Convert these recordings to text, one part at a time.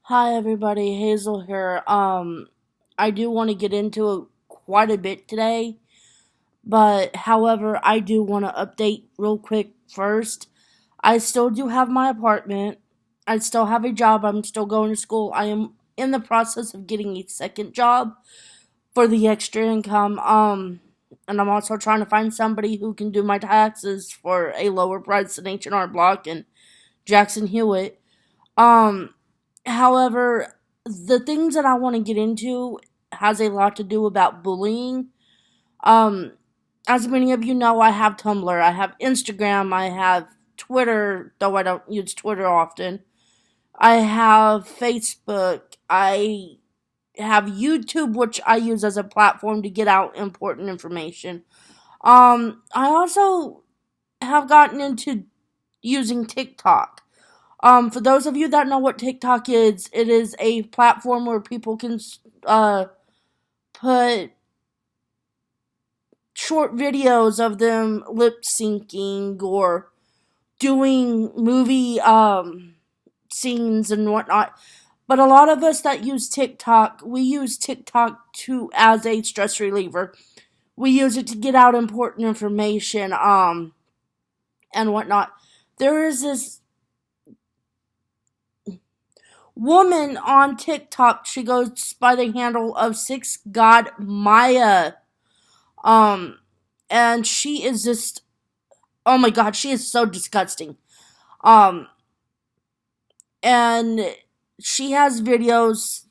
Hi everybody, Hazel here. I do want to get into it quite a bit today, but however, I do want to update real quick first. I still do have my apartment. I still have a job. I'm still going to school. I am in the process of getting a second job for the extra income. And I'm also trying to find somebody who can do my taxes for a lower price than H&R Block and Jackson Hewitt. Um, However, the things that I want to get into has a lot to do about bullying. Um, as many of you know, I have Tumblr, I have Instagram, I have Twitter, though I don't use Twitter often. I have Facebook, I have YouTube, which I use as a platform to get out important information. I also have gotten into using TikTok. For those of you that know what TikTok is, it is a platform where people can uh, put short videos of them lip syncing or doing movie scenes and whatnot. But a lot of us that use TikTok, we use TikTok to as a stress reliever. We use it to get out important information and whatnot. There is this woman on TikTok. She goes by the handle of Six God Maya. Um, and she is just, oh my god, she is so disgusting. Um, and she has videos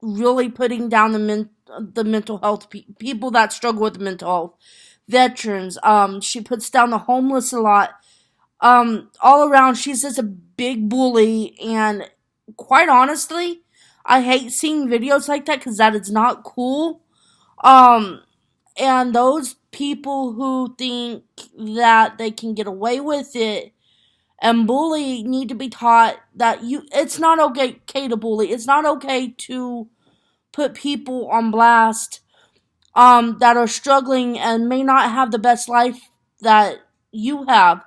really putting down the mental health people that struggle with mental health, veterans. She puts down the homeless a lot. All around, she's just a big bully, and quite honestly, I hate seeing videos like that because that is not cool. Um, and those people who think that they can get away with it and bully need to be taught that it's not okay to bully. It's not okay to put people on blast that are struggling and may not have the best life that you have.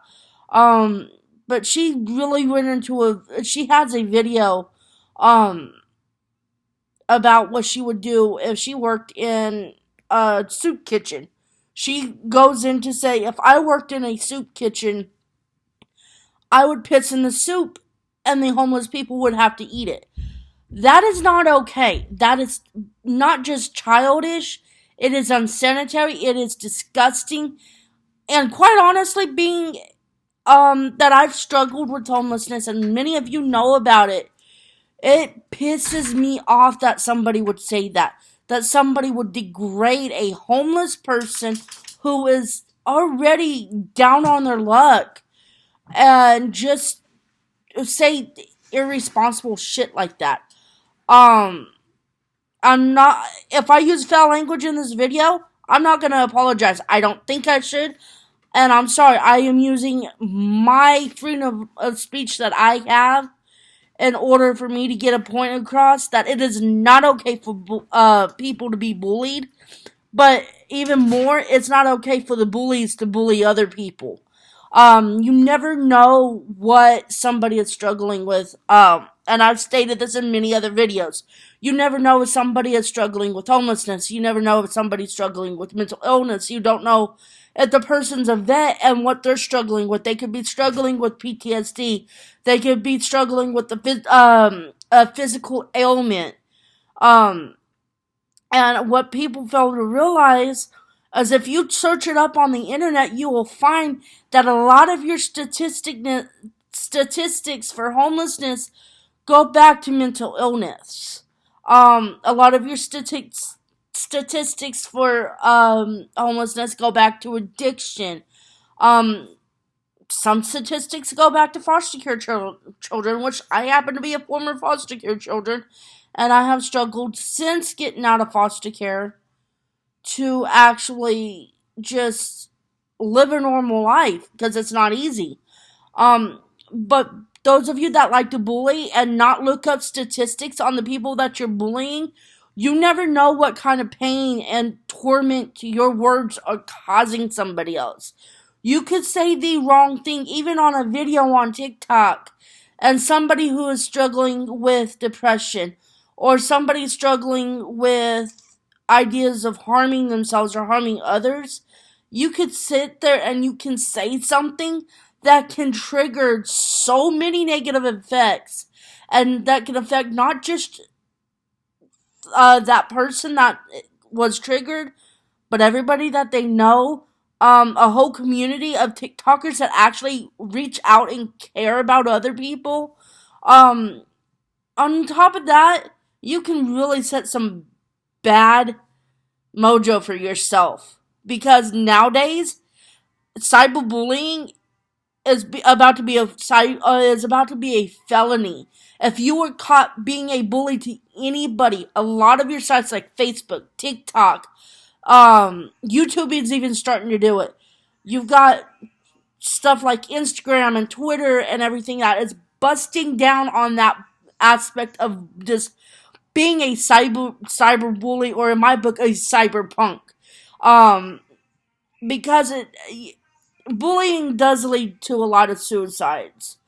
Um, but she really went into she has a video um about what she would do if she worked in a soup kitchen. She goes in to say, if I worked in a soup kitchen, I would piss in the soup and the homeless people would have to eat it. That is not okay. That is not just childish, it is unsanitary, it is disgusting, and quite honestly, being that I've struggled with homelessness and many of you know about it, it pisses me off that somebody would say that. That somebody would degrade a homeless person who is already down on their luck and just say irresponsible shit like that. Um, I'm not. If I use foul language in this video, I'm not gonna apologize. I don't think I should. And I'm sorry, I am using my freedom of speech that I have in order for me to get a point across that it is not okay for people to be bullied, but even more, it's not okay for the bullies to bully other people. You never know what somebody is struggling with. And I've stated this in many other videos. You never know if somebody is struggling with homelessness. You never know if somebody's struggling with mental illness. You don't know if the person's a vet and what they're struggling with. They could be struggling with PTSD. They could be struggling with a physical ailment. Um, and what people fail to realize is if you search it up on the internet, you will find that a lot of your statistics for homelessness go back to mental illness. A lot of your statistics for homelessness go back to addiction. Um, some statistics go back to foster care children, which I happen to be a former foster care children, and I have struggled since getting out of foster care to actually just live a normal life because it's not easy. But those of you that like to bully and not look up statistics on the people that you're bullying, you never know what kind of pain and torment your words are causing somebody else. You could say the wrong thing, even on a video on TikTok, and somebody who is struggling with depression, or somebody struggling with ideas of harming themselves or harming others, you could sit there and you can say something that can trigger so many negative effects, and that can affect not just that person that was triggered, but everybody that they know. A whole community of TikTokers that actually reach out and care about other people. Um, on top of that, you can really set some bad mojo for yourself, because nowadays cyberbullying about to be is about to be a felony. If you were caught being a bully to anybody, a lot of your sites like Facebook, TikTok, YouTube is even starting to do it. You've got stuff like Instagram and Twitter and everything that is busting down on that aspect of just being a cyber bully, or in my book, a cyberpunk. Um, because bullying does lead to a lot of suicides.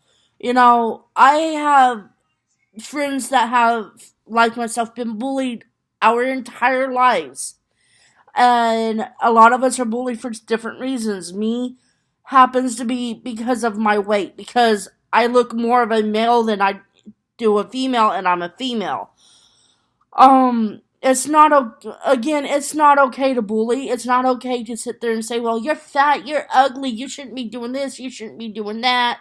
I have friends that have, like myself, been bullied our entire lives. And a lot of us are bullied for different reasons. Me happens to be because of my weight, because I look more of a male than I do a female, and I'm a female. It's not, again, it's not okay to bully. It's not okay to sit there and say, well, you're fat, you're ugly, you shouldn't be doing this, you shouldn't be doing that.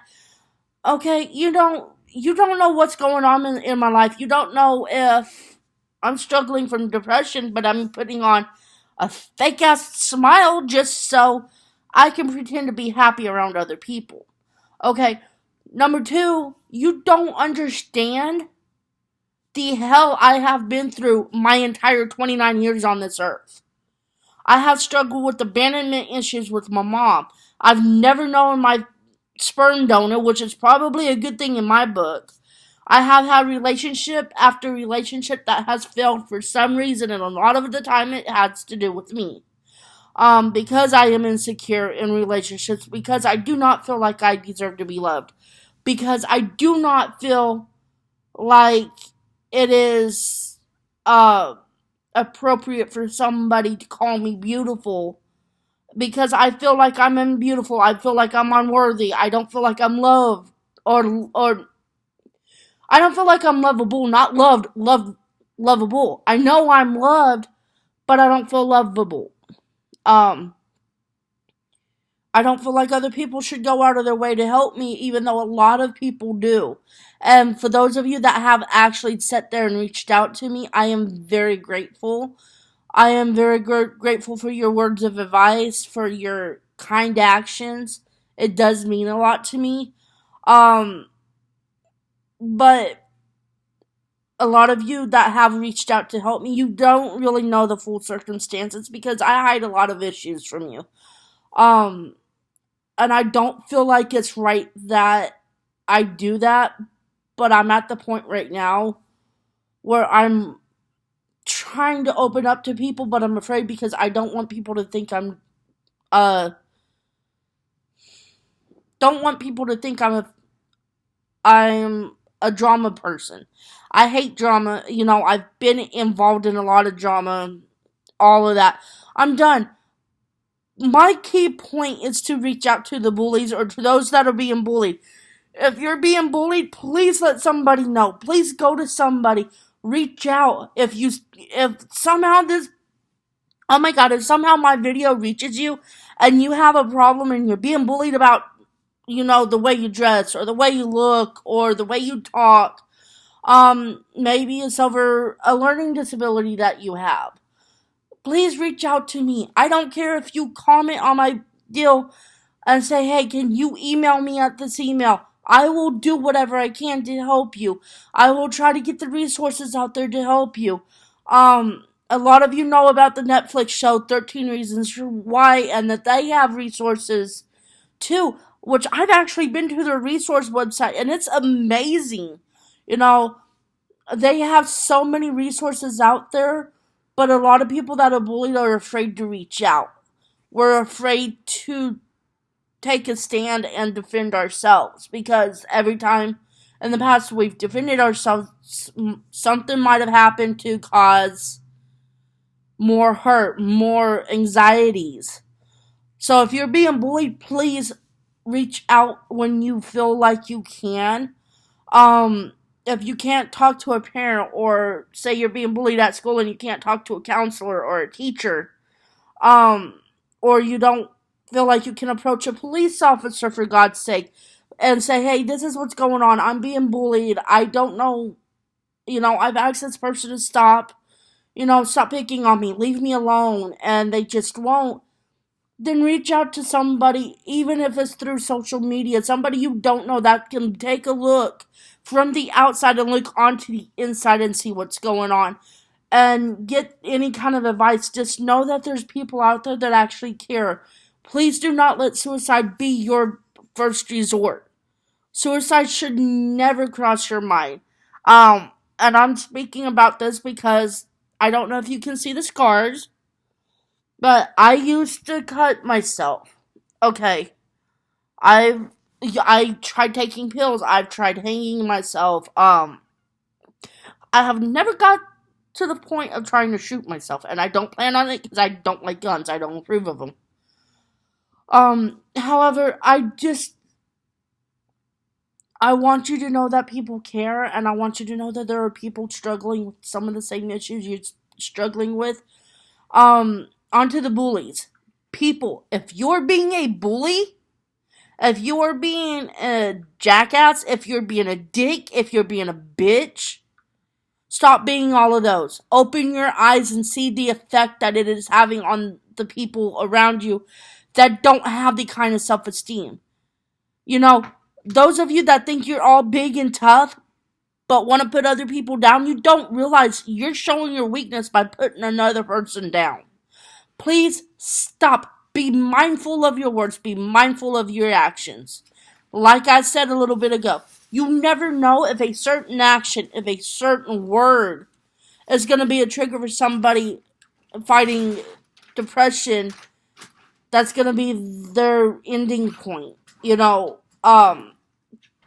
Okay, you don't know what's going on in my life. You don't know if I'm struggling from depression, but I'm putting on a fake ass smile just so I can pretend to be happy around other people. Okay, number two, you don't understand the hell I have been through my entire 29 years on this earth. I have struggled with abandonment issues with my mom. I've never known my sperm donor, which is probably a good thing in my book. I have had relationship after relationship that has failed for some reason, and a lot of the time it has to do with me. Because I am insecure in relationships, because I do not feel like I deserve to be loved, because I do not feel like it is appropriate for somebody to call me beautiful, because I feel like I'm unbeautiful. I feel like I'm unworthy. I don't feel like I'm loved, or I don't feel like I'm lovable, not lovable. I know I'm loved, but I don't feel lovable. Um, I don't feel like other people should go out of their way to help me, even though a lot of people do. And for those of you that have actually sat there and reached out to me, I am very grateful. I am very grateful for your words of advice, for your kind actions. It does mean a lot to me. Um, but a lot of you that have reached out to help me, you don't really know the full circumstances, because I hide a lot of issues from you. Um, and I don't feel like it's right that I do that, but I'm at the point right now where I'm trying to open up to people, but I'm afraid, because I don't want people to think uh I'm a drama person. I hate drama. I've been involved in a lot of drama, all of that. I'm done. My key point is to reach out to the bullies, or to those that are being bullied. If you're being bullied, please let somebody know. Please go to somebody. Reach out. If somehow oh my god, if somehow my video reaches you and you have a problem and you're being bullied about, the way you dress, or the way you look, or the way you talk, maybe it's over a learning disability that you have, please reach out to me. I don't care if you comment on my deal and say, hey, can you email me at this email? I will do whatever I can to help you. I will try to get the resources out there to help you. A lot of you know about the Netflix show 13 Reasons Why, and that they have resources too, which I've actually been to their resource website, and it's amazing. They have so many resources out there, but a lot of people that are bullied are afraid to reach out. We're afraid to take a stand and defend ourselves, because every time in the past we've defended ourselves. Something might have happened to cause more hurt, more anxieties. So if you're being bullied, please reach out when you feel like you can. If you can't talk to a parent, or say you're being bullied at school and you can't talk to a counselor or a teacher, or you don't feel like you can approach a police officer, for God's sake, and say, hey, this is what's going on. I'm being bullied. I don't know. I've asked this person to stop. Stop picking on me. Leave me alone. And they just won't. Then reach out to somebody, even if it's through social media, somebody you don't know that can take a look from the outside and look onto the inside and see what's going on. And get any kind of advice. Just know that there's people out there that actually care. Please do not let suicide be your first resort. Suicide should never cross your mind. And I'm speaking about this because I don't know if you can see the scars, but I used to cut myself. Okay. I tried taking pills. I've tried hanging myself. I have never got to the point of trying to shoot myself, and I don't plan on it because I don't like guns. I don't approve of them. However, I want you to know that people care, and I want you to know that there are people struggling with some of the same issues you're struggling with. Onto the bullies. People, if you're being a bully, if you're being a jackass, if you're being a dick, if you're being a bitch, stop being all of those. Open your eyes and see the effect that it is having on the people around you that don't have the kind of self-esteem. Those of you that think you're all big and tough, but want to put other people down, you don't realize you're showing your weakness by putting another person down. Please stop. Be mindful of your words. Be mindful of your actions. Like I said a little bit ago, you never know if a certain action, if a certain word is going to be a trigger for somebody fighting depression. That's going to be their ending point.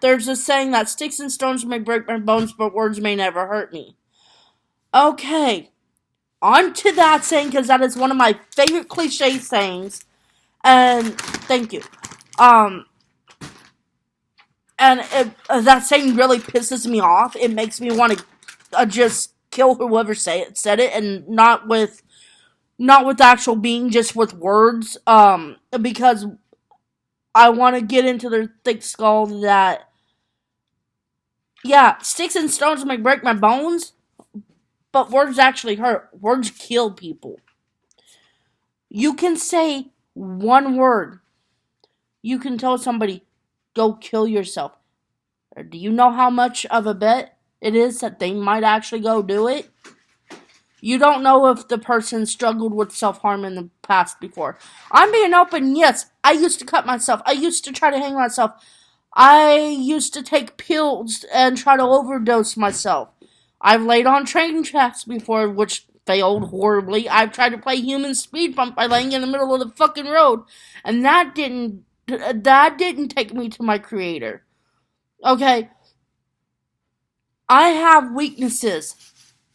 There's a saying that sticks and stones may break my bones, but words may never hurt me. Okay. On to that saying, because that is one of my favorite cliche sayings. And thank you. That saying really pisses me off. It makes me want to just kill whoever said it, and not with actual being, just with words. Because I want to get into their thick skull that, yeah, sticks and stones may break my bones, but words actually hurt. Words kill people. You can say one word. You can tell somebody, go kill yourself. Or do you know how much of a bet it is that they might actually go do it? You don't know if the person struggled with self-harm in the past before. I'm being open, yes. I used to cut myself. I used to try to hang myself. I used to take pills and try to overdose myself. I've laid on train tracks before, which failed horribly. I've tried to play human speed bump by laying in the middle of the fucking road, and that didn't take me to my creator. Okay, I have weaknesses.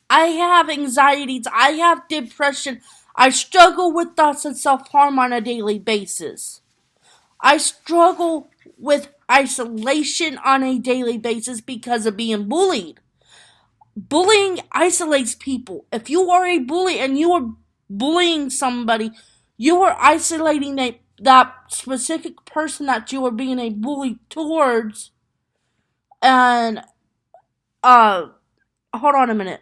I have anxieties. I have depression. I struggle with thoughts of self-harm on a daily basis. I struggle with isolation on a daily basis because of being bullied. Bullying isolates people. If you are a bully and you are bullying somebody, you are isolating that specific person that you are being a bully towards. And, hold on a minute.